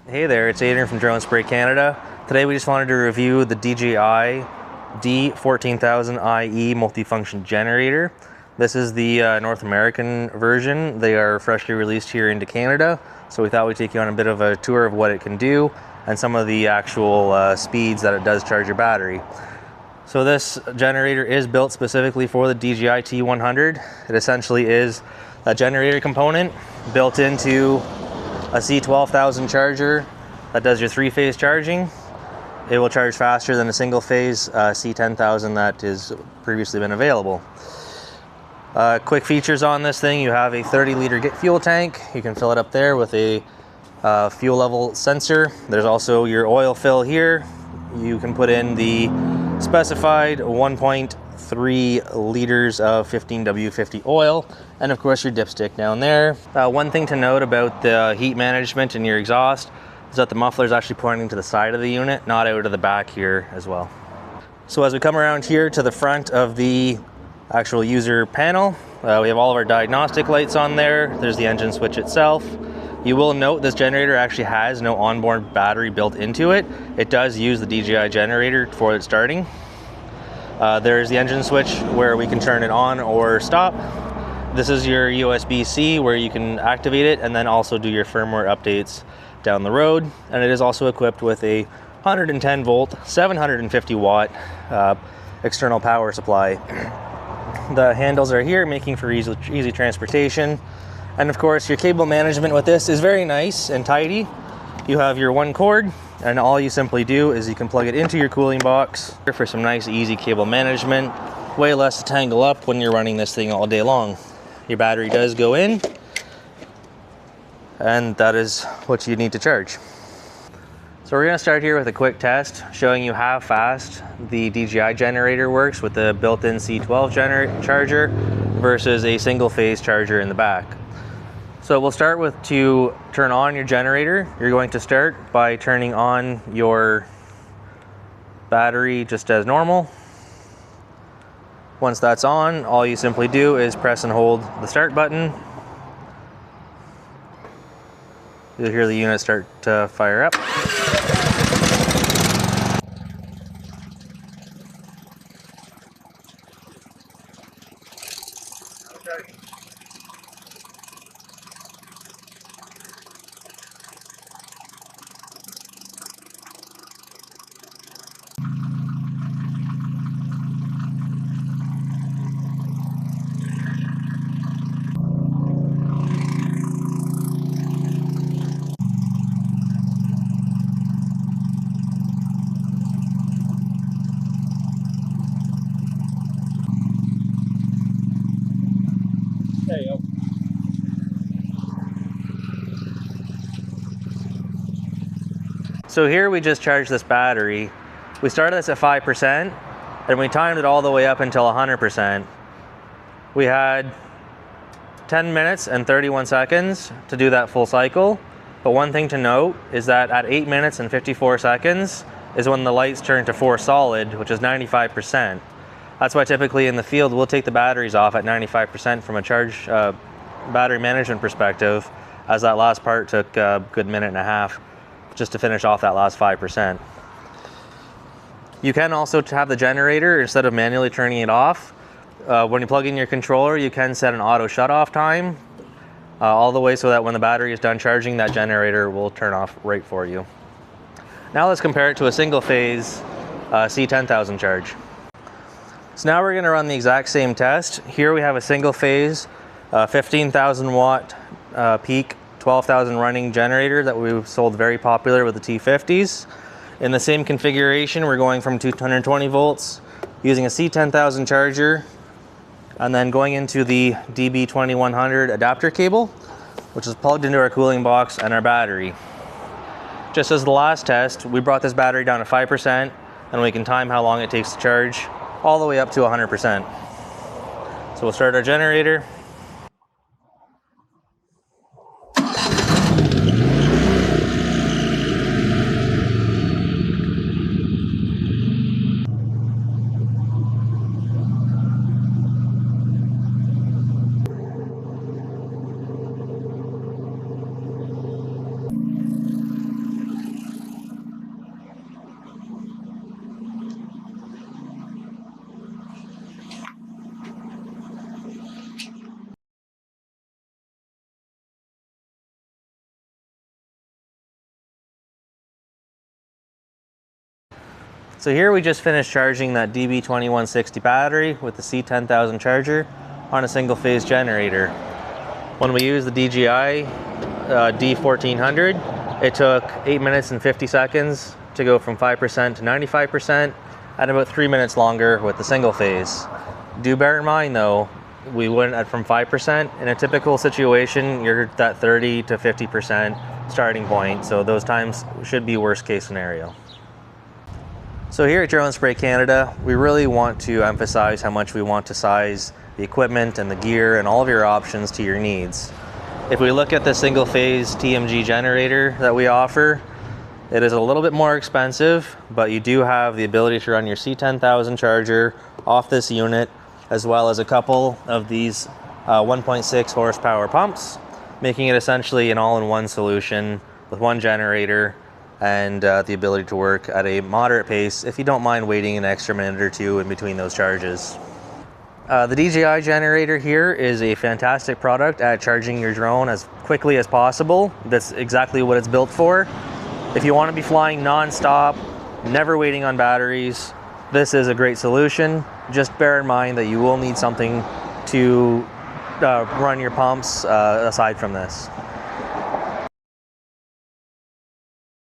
Hey there, it's Adrian from Drone Spray Canada. Today we just wanted to review the DJI D14000iE multifunction generator. This is the North American version. They are freshly released here into Canada, so we thought we'd take you on a bit of a tour of what it can do and some of the actual speeds that it does charge your battery. So this generator is built specifically for the DJI T100. It essentially is a generator component built into a C12000 charger that does your three-phase charging. It will charge faster than a single-phase C10000 that has previously been available. Quick features on this thing: you have a 30-liter fuel tank. You can fill it up there with a fuel level sensor. There's also your oil fill here. You can put in the specified 1.3 liters of 15W50 oil, and of course your dipstick down there. One thing to note about the heat management in your exhaust is that the muffler is actually pointing to the side of the unit, not out of the back here as well. So as we come around here to the front of the actual user panel, we have all of our diagnostic lights on there. There's the engine switch itself. You will note this generator actually has no onboard battery built into it. It does use the DJI generator for its starting. There's the engine switch where we can turn it on or stop. This is your USB-C where you can activate it and then also do your firmware updates down the road. And it is also equipped with a 110 volt, 750 watt external power supply. The handles are here, making for easy transportation. And of course, your cable management with this is very nice and tidy. You have your one cord, and all you simply do is you can plug it into your cooling box for some nice, easy cable management. Way less to tangle up when you're running this thing all day long. Your battery does go in, and that is what you need to charge. So we're going to start here with a quick test showing you how fast the DJI generator works with the built-in C12 charger versus a single-phase charger in the back. So we'll start with, to turn on your generator, you're going to start by turning on your battery just as normal. Once that's on, all you simply do is press and hold the start button. You'll hear the unit start to fire up. There you go. So here we just charged this battery. We started this at 5% and we timed it all the way up until 100%. We had 10 minutes and 31 seconds to do that full cycle. But one thing to note is that at 8 minutes and 54 seconds is when the lights turn to 4 solid, which is 95%. That's why typically in the field we'll take the batteries off at 95% from a charge battery management perspective, as that last part took a good minute and a half just to finish off that last 5%. You can also have the generator, instead of manually turning it off, when you plug in your controller, you can set an auto shut-off time all the way so that when the battery is done charging, that generator will turn off right for you. Now let's compare it to a single-phase C10000 charge. So now we're going to run the exact same test. Here we have a single-phase 15,000 watt peak, 12,000 running generator that we've sold very popular with the T50s. In the same configuration, we're going from 220 volts using a C10000 charger and then going into the DB2100 adapter cable, which is plugged into our cooling box and our battery. Just as the last test, we brought this battery down to 5% and we can time how long it takes to charge all the way up to 100%. So we'll start our generator. So here we just finished charging that DB2160 battery with the C10000 charger on a single phase generator. When we use the DJI D14000, it took 8 minutes and 50 seconds to go from 5% to 95%, and about 3 minutes longer with the single phase. Do bear in mind though, we went at from 5%. In a typical situation, you're at that 30 to 50% starting point, so those times should be worst case scenario. So here at Drone Spray Canada, we really want to emphasize how much we want to size the equipment and the gear and all of your options to your needs. If we look at the single phase TMG generator that we offer, it is a little bit more expensive, but you do have the ability to run your C10000 charger off this unit, as well as a couple of these 1.6 horsepower pumps, making it essentially an all-in-one solution with one generator and the ability to work at a moderate pace if you don't mind waiting an extra minute or two in between those charges. The DJI generator here is a fantastic product at charging your drone as quickly as possible. That's exactly what it's built for. If you want to be flying non-stop, never waiting on batteries, this is a great solution. Just bear in mind that you will need something to run your pumps aside from this.